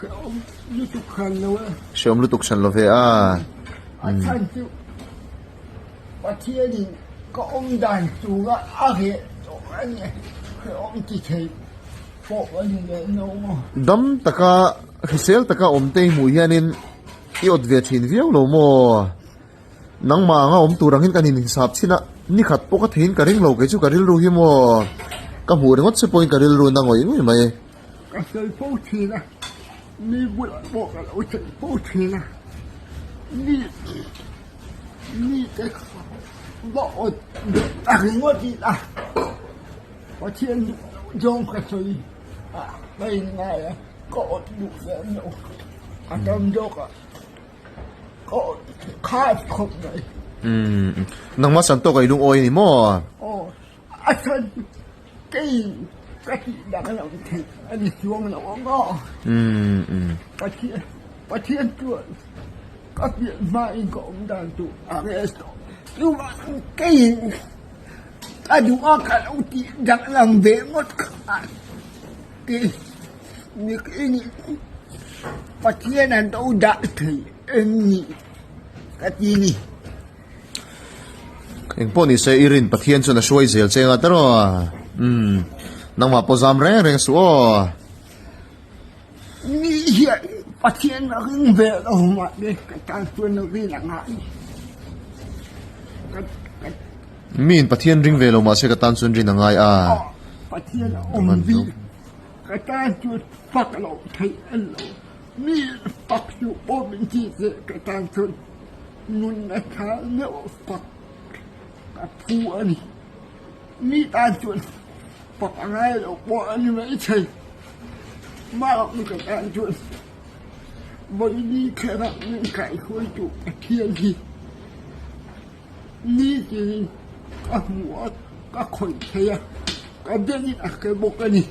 cái ông như tục khăn đâu á sẽ ông lưu tục sẵn lo về à thân chịu và thiên thì có ông đàn chủ á hệ anh này cái ông chỉ thấy bộ anh này đâu mà đâm taka hisel taka om te mu hianin iot ve thin viau lo mo nang ma nga om turangin kanin hisap china ni khat poka thein ka ring lo ke chu karil ru hi mo ka mu ringot se point karil ru na ngoi ngoi mai cái sợi phố thì là đi buổi bộ là ở sợi phố thì là đi cái bộ cái ngót gì à có thiên dòng cái sợi đây này có đủ để nhậu trong dốc à có khai không này nang ma san to kai lung oi ni mo thân cái gì đang làm thì anh chuông là ông đó và thiên chuột các viện mai cũng đang tụ arresto nhưng mà cái gì anh đúng không cả ông chị đang làm về mất cả cái như cái gì và thiên là đâu đã thì em nhỉ cái gì nhỉ eng po ni se irin pathian chu na suai zel chenga taro nang ma pozam reng suo ni hiện và thiên là hưng về đâu mà đây cái trang xuân nó đi là ngại min pathian ring ve lo ma se ka tan sun rin angai a và thiên là ông vi cái trang xuân phát lộ thấy anh lộ ni phát chịu bố mình chỉ dễ cái trang xuân nun là khá nếu phát cái phu anh ni trang xuân phát ngay lộ bố anh mấy thầy mà ông cái trang xuân bởi đi khai thác những cái khối chủ thiên thì ni thì các múa các khối thầy các biết là cái bộ cái này